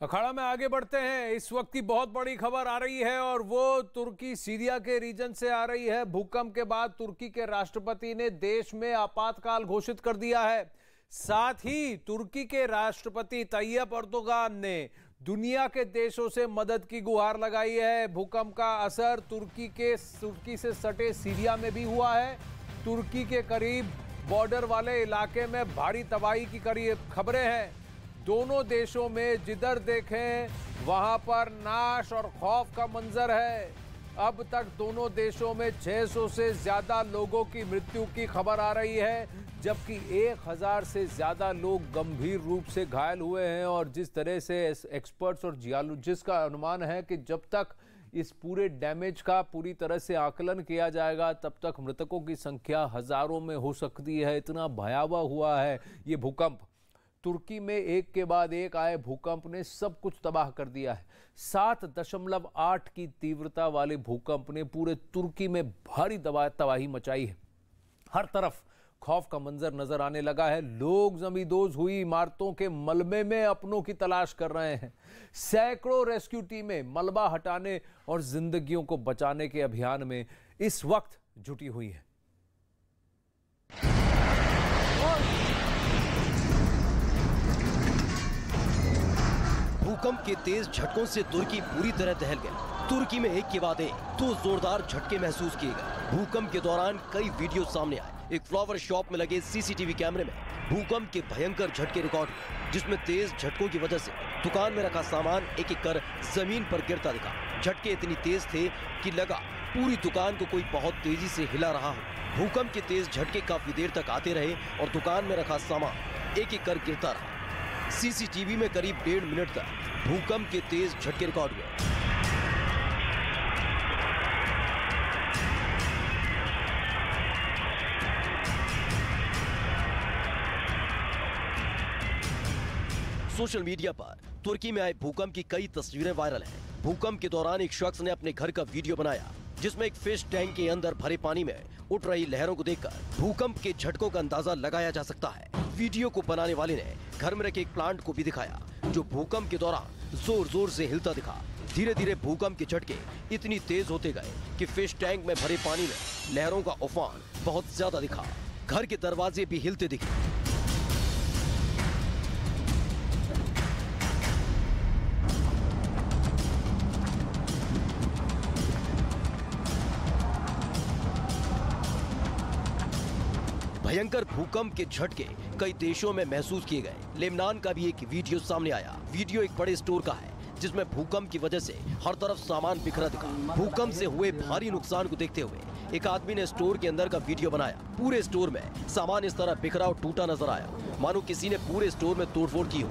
अखाड़ा में आगे बढ़ते हैं। इस वक्त की बहुत बड़ी खबर आ रही है और वो तुर्की सीरिया के रीजन से आ रही है। भूकंप के बाद तुर्की के राष्ट्रपति ने देश में आपातकाल घोषित कर दिया है। साथ ही तुर्की के राष्ट्रपति तैयब अर्दोगान ने दुनिया के देशों से मदद की गुहार लगाई है। भूकंप का असर तुर्की से सटे सीरिया में भी हुआ है। तुर्की के करीब बॉर्डर वाले इलाके में भारी तबाही की करीब खबरें हैं। दोनों देशों में जिधर देखें वहां पर नाश और खौफ का मंजर है। अब तक दोनों देशों में 600 से ज्यादा लोगों की मृत्यु की खबर आ रही है, जबकि 1000 से ज्यादा लोग गंभीर रूप से घायल हुए हैं। और जिस तरह से एक्सपर्ट्स और जियोलॉजिस्ट का अनुमान है कि जब तक इस पूरे डैमेज का पूरी तरह से आकलन किया जाएगा तब तक मृतकों की संख्या हजारों में हो सकती है। इतना भयावह हुआ है ये भूकंप। तुर्की में एक के बाद एक आए भूकंप ने सब कुछ तबाह कर दिया है। 7.8 की तीव्रता वाले भूकंप ने पूरे तुर्की में भारी तबाही मचाई है। हर तरफ खौफ का मंजर नजर आने लगा है। लोग जमींदोज हुई इमारतों के मलबे में अपनों की तलाश कर रहे हैं। सैकड़ों रेस्क्यू टीमें मलबा हटाने और जिंदगियों को बचाने के अभियान में इस वक्त जुटी हुई हैं। भूकंप के तेज झटकों से तुर्की पूरी तरह दहल गया। तुर्की में एक के बाद एक 2 जोरदार झटके महसूस किए गए। भूकंप के दौरान कई वीडियो सामने आए। एक फ्लावर शॉप में लगे सीसीटीवी कैमरे में भूकंप के भयंकर झटके रिकॉर्ड हुए, जिसमें तेज झटकों की वजह से दुकान में रखा सामान एक एक कर जमीन पर गिरता दिखा। झटके इतनी तेज थे कि लगा पूरी दुकान को कोई बहुत तेजी से हिला रहा हो। भूकंप के तेज झटके काफी देर तक आते रहे और दुकान में रखा सामान एक एक कर गिरता रहा। सीसीटीवी में करीब 1.5 मिनट तक भूकंप के तेज झटके रिकॉर्ड हुए। सोशल मीडिया पर तुर्की में आए भूकंप की कई तस्वीरें वायरल हैं। भूकंप के दौरान एक शख्स ने अपने घर का वीडियो बनाया, जिसमें एक फिश टैंक के अंदर भरे पानी में उठ रही लहरों को देखकर भूकंप के झटकों का अंदाजा लगाया जा सकता है। वीडियो को बनाने वाले ने घर में रखे एक प्लांट को भी दिखाया, जो भूकंप के दौरान जोर जोर से हिलता दिखा। धीरे धीरे भूकंप के झटके इतनी तेज होते गए कि फिश टैंक में भरे पानी में लहरों का उफान बहुत ज्यादा दिखा। घर के दरवाजे भी हिलते दिखे। भयंकर भूकंप के झटके कई देशों में महसूस किए गए। लेबनान का भी एक वीडियो सामने आया। वीडियो एक बड़े स्टोर का है, जिसमें भूकंप की वजह से हर तरफ सामान बिखरा दिखा। भूकंप से हुए भारी नुकसान को देखते हुए एक आदमी ने स्टोर के अंदर का वीडियो बनाया। पूरे स्टोर में सामान इस तरह बिखरा और टूटा नजर आया, मानो किसी ने पूरे स्टोर में तोड़फोड़ की हो।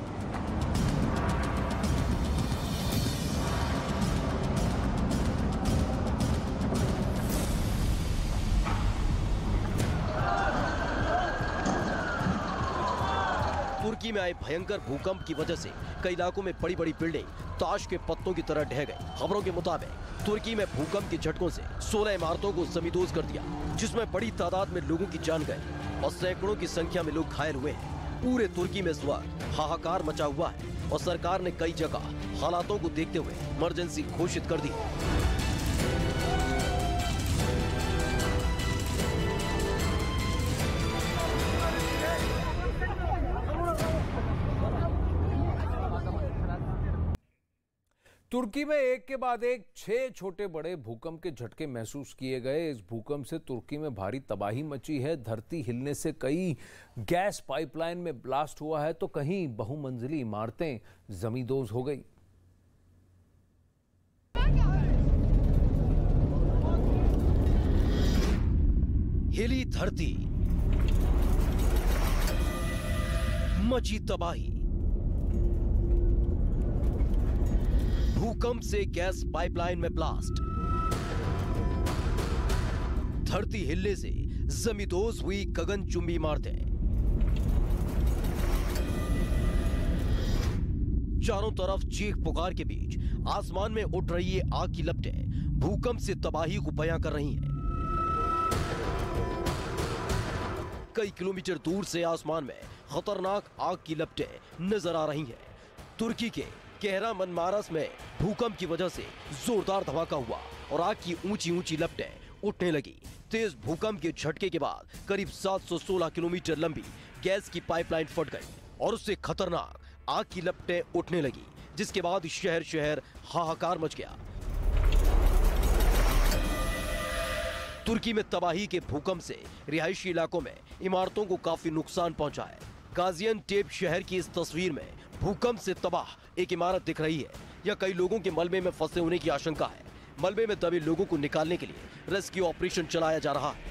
तुर्की में आए भयंकर भूकंप की वजह से कई इलाकों में बड़ी बड़ी बिल्डिंग ताश के पत्तों की तरह ढह गई। खबरों के मुताबिक तुर्की में भूकंप के झटकों से 16 इमारतों को जमींदोज कर दिया, जिसमें बड़ी तादाद में लोगों की जान गई और सैकड़ों की संख्या में लोग घायल हुए हैं। पूरे तुर्की में इस वक्त हाहाकार मचा हुआ है और सरकार ने कई जगह हालातों को देखते हुए इमरजेंसी घोषित कर दी। तुर्की में एक के बाद एक 6 छोटे बड़े भूकंप के झटके महसूस किए गए। इस भूकंप से तुर्की में भारी तबाही मची है। धरती हिलने से कई गैस पाइपलाइन में ब्लास्ट हुआ है, तो कहीं बहुमंजिली इमारतें जमींदोज हो गई। हिली धरती, मची तबाही। भूकंप से गैस पाइपलाइन में ब्लास्ट। धरती हिलने से जमींदोज हुई गगनचुंबी इमारतें। चारों तरफ चीख पुकार के बीच आसमान में उठ रही ये आग की लपटें भूकंप से तबाही को बयां कर रही हैं। कई किलोमीटर दूर से आसमान में खतरनाक आग की लपटें नजर आ रही हैं। तुर्की के गहरा मनमारस में भूकंप की वजह से जोरदार धमाका हुआ और आग की ऊंची ऊंची लपटें उठने लगी। तेज भूकंप के झटके के बाद करीब 716 किलोमीटर लंबी गैस की पाइपलाइन फट गई और उससे खतरनाक आग की लपटें उठने लगी, जिसके बाद शहर शहर हाहाकार मच गया। तुर्की में तबाही के भूकंप से रिहायशी इलाकों में इमारतों को काफी नुकसान पहुंचा है। गाजियानटेप शहर की इस तस्वीर में भूकंप से तबाह एक इमारत दिख रही है। यह कई लोगों के मलबे में फंसे होने की आशंका है। मलबे में दबे लोगों को निकालने के लिए रेस्क्यू ऑपरेशन चलाया जा रहा है।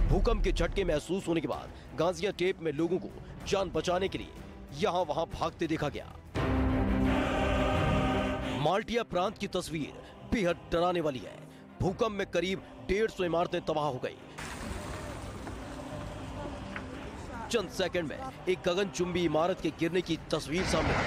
भूकंप के झटके महसूस होने के बाद गाजियानटेप में लोगों को जान बचाने के लिए यहां वहां भागते देखा गया। माल्टिया प्रांत की तस्वीर बेहद डराने वाली है। भूकंप में करीब 150 इमारतें तबाह हो गई। चंद सेकंड में एक गगनचुंबी इमारत के गिरने की तस्वीर सामने आई।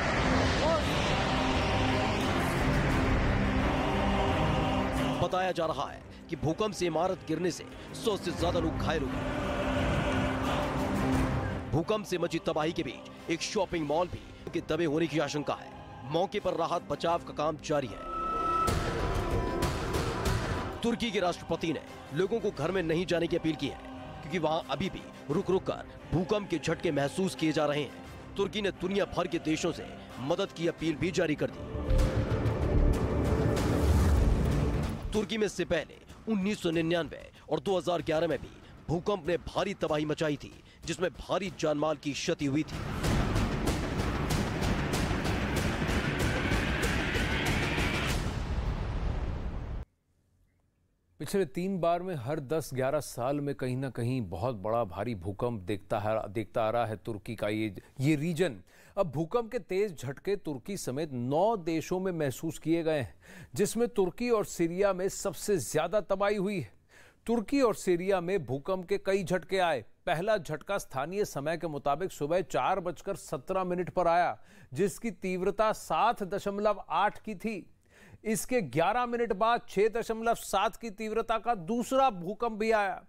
बताया जा रहा है कि भूकंप से इमारत गिरने से 100 से ज्यादा लोग घायल हो गए। भूकंप से मची तबाही के बीच एक शॉपिंग मॉल भी के दबे होने की आशंका है। मौके पर राहत बचाव का काम जारी है। तुर्की के राष्ट्रपति ने लोगों को घर में नहीं जाने की अपील की है, क्योंकि वहां अभी भी रुक रुक कर भूकंप के झटके महसूस किए जा रहे हैं। तुर्की ने दुनिया भर के देशों से मदद की अपील भी जारी कर दी। तुर्की में इससे पहले 1999 और 2011 में भी भूकंप ने भारी तबाही मचाई थी, जिसमें भारी जानमाल की क्षति हुई थी। पिछले 3 बार में हर 10-11 साल में कहीं ना कहीं बहुत बड़ा भारी भूकंप देखता आ रहा है तुर्की का ये रीजन। अब भूकंप के तेज झटके तुर्की समेत 9 देशों में महसूस किए गए हैं, जिसमें तुर्की और सीरिया में सबसे ज्यादा तबाही हुई है। तुर्की और सीरिया में भूकंप के कई झटके आए। पहला झटका स्थानीय समय के मुताबिक सुबह 4:17 पर आया, जिसकी तीव्रता 7.8 की थी। इसके 11 मिनट बाद 6.7 की तीव्रता का दूसरा भूकंप भी आया।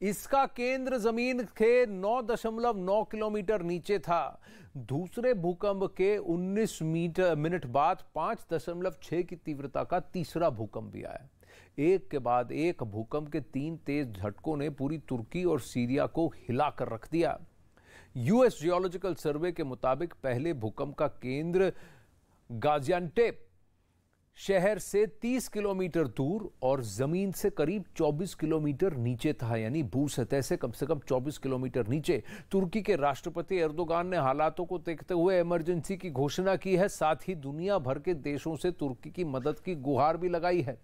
इसका केंद्र जमीन के 9.9 किलोमीटर नीचे था। दूसरे भूकंप के 19 मिनट बाद 5.6 की तीव्रता का तीसरा भूकंप भी आया। एक के बाद एक भूकंप के 3 तेज झटकों ने पूरी तुर्की और सीरिया को हिलाकर रख दिया। यूएस जियोलॉजिकल सर्वे के मुताबिक पहले भूकंप का केंद्र गाजियानटेप शहर से 30 किलोमीटर दूर और जमीन से करीब 24 किलोमीटर नीचे था, यानी भू सतह से कम 24 किलोमीटर नीचे। तुर्की के राष्ट्रपति एर्दोगान ने हालातों को देखते हुए इमरजेंसी की घोषणा की है। साथ ही दुनिया भर के देशों से तुर्की की मदद की गुहार भी लगाई है।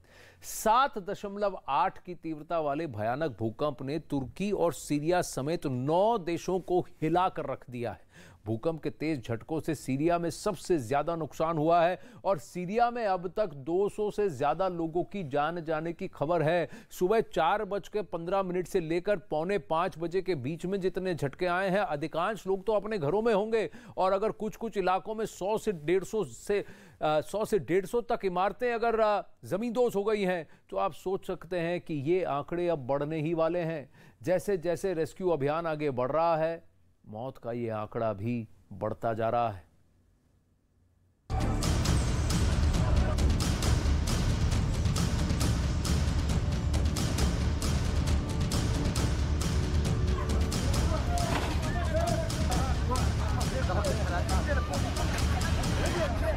7.8 की तीव्रता वाले भयानक भूकंप ने तुर्की और सीरिया समेत 9 देशों को हिलाकर रख दिया है। भूकंप के तेज झटकों से सीरिया में सबसे ज्यादा नुकसान हुआ है और सीरिया में अब तक 200 से ज्यादा लोगों की जान जाने की खबर है। सुबह 4:15 से लेकर 4:45 बजे के बीच में जितने झटके आए हैं, अधिकांश लोग तो अपने घरों में होंगे और अगर कुछ इलाकों में 100 से 150 तक इमारतें अगर जमींदोज हो गई हैं, तो आप सोच सकते हैं कि ये आंकड़े अब बढ़ने ही वाले हैं। जैसे जैसे रेस्क्यू अभियान आगे बढ़ रहा है, मौत का ये आंकड़ा भी बढ़ता जा रहा है।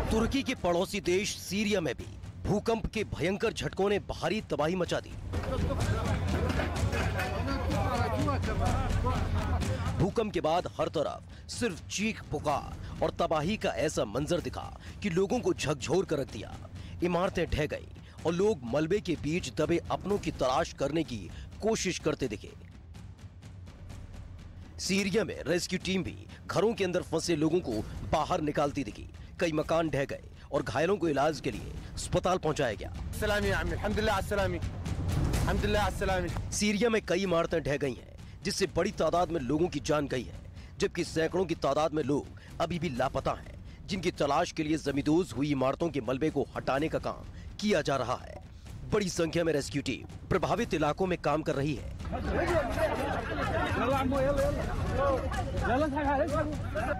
तुर्की के पड़ोसी देश सीरिया में भी भूकंप के भयंकर झटकों ने भारी तबाही मचा दी। भूकंप के बाद हर तरफ सिर्फ चीख पुकार और तबाही का ऐसा मंजर दिखा कि लोगों को झकझोर कर रख दिया। इमारतें ढह गई और लोग मलबे के बीच दबे अपनों की तलाश करने की कोशिश करते दिखे। सीरिया में रेस्क्यू टीम भी घरों के अंदर फंसे लोगों को बाहर निकालती दिखी। कई मकान ढह गए और घायलों को इलाज के लिए अस्पताल पहुंचाया गया। सीरिया में कई इमारतें ढह गई हैं, जिससे बड़ी तादाद में लोगों की जान गई है, जबकि सैकड़ों की तादाद में लोग अभी भी लापता हैं, जिनकी तलाश के लिए जमींदोज हुई इमारतों के मलबे को हटाने का काम किया जा रहा है। बड़ी संख्या में रेस्क्यू टीम प्रभावित इलाकों में काम कर रही है।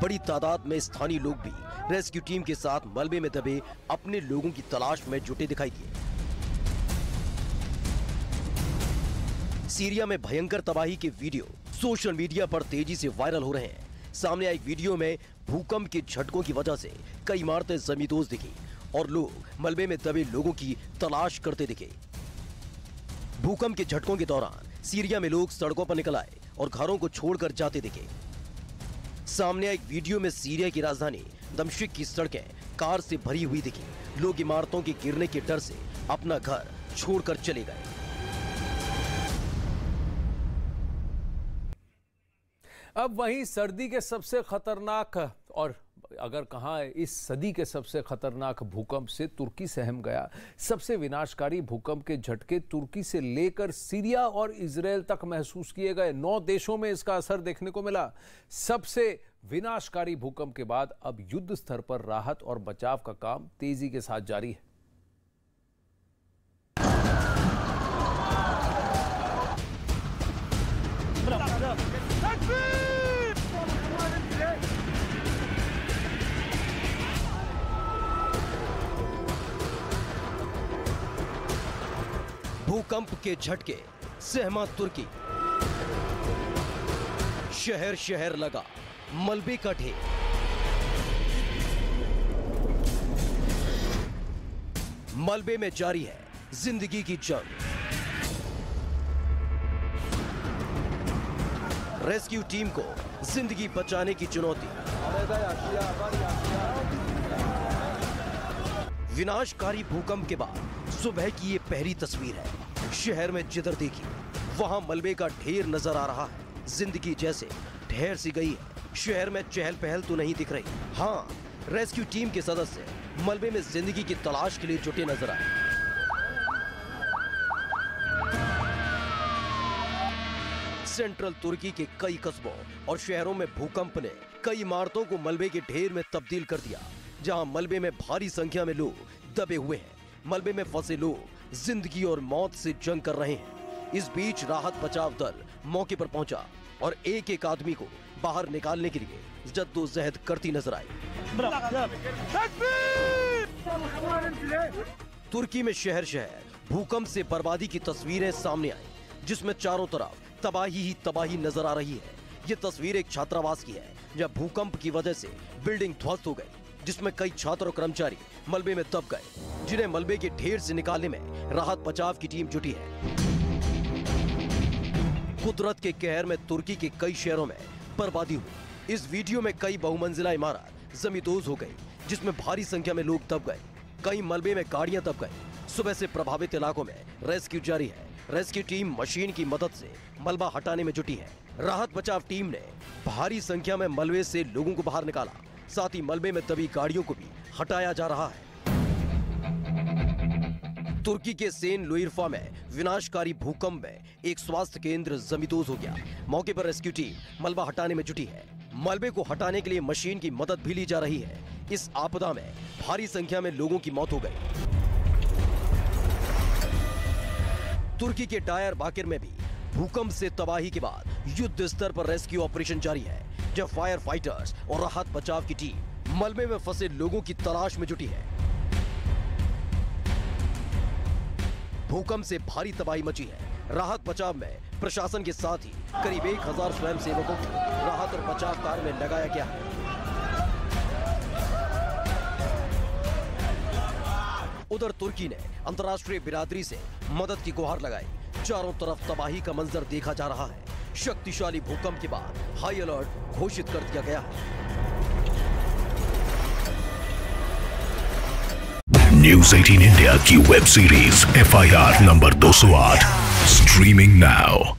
बड़ी तादाद में स्थानीय लोग भी रेस्क्यू टीम के साथ मलबे में दबे अपने लोगों की तलाश में जुटे दिखाई दिए। सीरिया में भयंकर तबाही के वीडियो सोशल मीडिया पर तेजी से वायरल हो रहे हैं। सामने आई वीडियो में भूकंप के झटकों की वजह से कई इमारतें जमींदोज दिखी और लोग मलबे में दबे लोगों की तलाश करते दिखे। भूकंप के झटकों के दौरान सीरिया में लोग सड़कों पर निकल आए और घरों को छोड़कर जाते दिखे। सामने एक वीडियो में सीरिया की राजधानी दमिश्क की सड़कें कार से भरी हुई दिखी। लोग इमारतों के गिरने के डर से अपना घर छोड़कर चले गए। अब वहीं सर्दी के सबसे खतरनाक और अगर कहा इस सदी के सबसे खतरनाक भूकंप से तुर्की सहम गया। सबसे विनाशकारी भूकंप के झटके तुर्की से लेकर सीरिया और इजराइल तक महसूस किए गए। 9 देशों में इसका असर देखने को मिला। सबसे विनाशकारी भूकंप के बाद अब युद्ध स्तर पर राहत और बचाव का काम तेजी के साथ जारी है। भूकंप के झटके सहमा तुर्की। शहर शहर लगा मलबे का ढेर। मलबे में जारी है जिंदगी की जंग। रेस्क्यू टीम को जिंदगी बचाने की चुनौती। विनाशकारी भूकंप के बाद सुबह की ये पहली तस्वीर है। शहर में जिधर देखी वहां मलबे का ढेर नजर आ रहा है। जिंदगी जैसे ठहर सी गई है। शहर में चहल पहल तो नहीं दिख रही। हाँ, रेस्क्यू टीम के सदस्य मलबे में जिंदगी की तलाश के लिए जुटे नजर आए। सेंट्रल तुर्की के कई कस्बों और शहरों में भूकंप ने कई इमारतों को मलबे के ढेर में तब्दील कर दिया, जहां मलबे में भारी संख्या में लोग दबे हुए हैं। मलबे में फंसे लोग जिंदगी और मौत से जंग कर रहे हैं। इस बीच राहत बचाव दल मौके पर पहुंचा और एक एक आदमी को बाहर निकालने के लिए जद्दोजहद करती नजर आई। तुर्की में शहर शहर भूकंप से बर्बादी की तस्वीरें सामने आई, जिसमें चारों तरफ तबाही ही तबाही नजर आ रही है। ये तस्वीर एक छात्रावास की है, जहां भूकंप की वजह से बिल्डिंग ध्वस्त हो गई, जिसमें कई छात्र और कर्मचारी मलबे में दब गए, जिन्हें मलबे के ढेर से निकालने में राहत बचाव की टीम जुटी है। कुदरत के कहर में तुर्की के कई शहरों में बर्बादी हुई। इस वीडियो में कई बहुमंजिला इमारत जमींदोज हो गई, जिसमें भारी संख्या में लोग दब गए। कई मलबे में गाड़ियां दब गई। सुबह से प्रभावित इलाकों में रेस्क्यू जारी है। रेस्क्यू टीम मशीन की मदद से मलबा हटाने में जुटी है। राहत बचाव टीम ने भारी संख्या में मलबे से लोगों को बाहर निकाला। साथ ही मलबे में दबी गाड़ियों को भी हटाया जा रहा है। तुर्की के सेन लुइरफा में विनाशकारी भूकंप में एक स्वास्थ्य केंद्र जमींदोज हो गया। मौके पर रेस्क्यू टीम मलबा हटाने में जुटी है। मलबे को हटाने के लिए मशीन की मदद भी ली जा रही है। इस आपदा में भारी संख्या में लोगों की मौत हो गई। तुर्की के डायर बाकिर में भी भूकंप से तबाही के बाद युद्ध स्तर पर रेस्क्यू ऑपरेशन जारी है, जब फायर फाइटर्स और राहत बचाव की टीम मलबे में फंसे लोगों की तलाश में जुटी है। भूकंप से भारी तबाही मची है। राहत बचाव में प्रशासन के साथ ही करीब 1000 स्वयंसेवकों को राहत और बचाव कार्य में लगाया गया है। उधर तुर्की ने अंतर्राष्ट्रीय बिरादरी से मदद की गुहार लगाई। चारों तरफ तबाही का मंजर देखा जा रहा है। शक्तिशाली भूकंप के बाद हाई अलर्ट घोषित कर दिया गया है। न्यूज़ 18 इंडिया की web series FIR number 208 streaming now.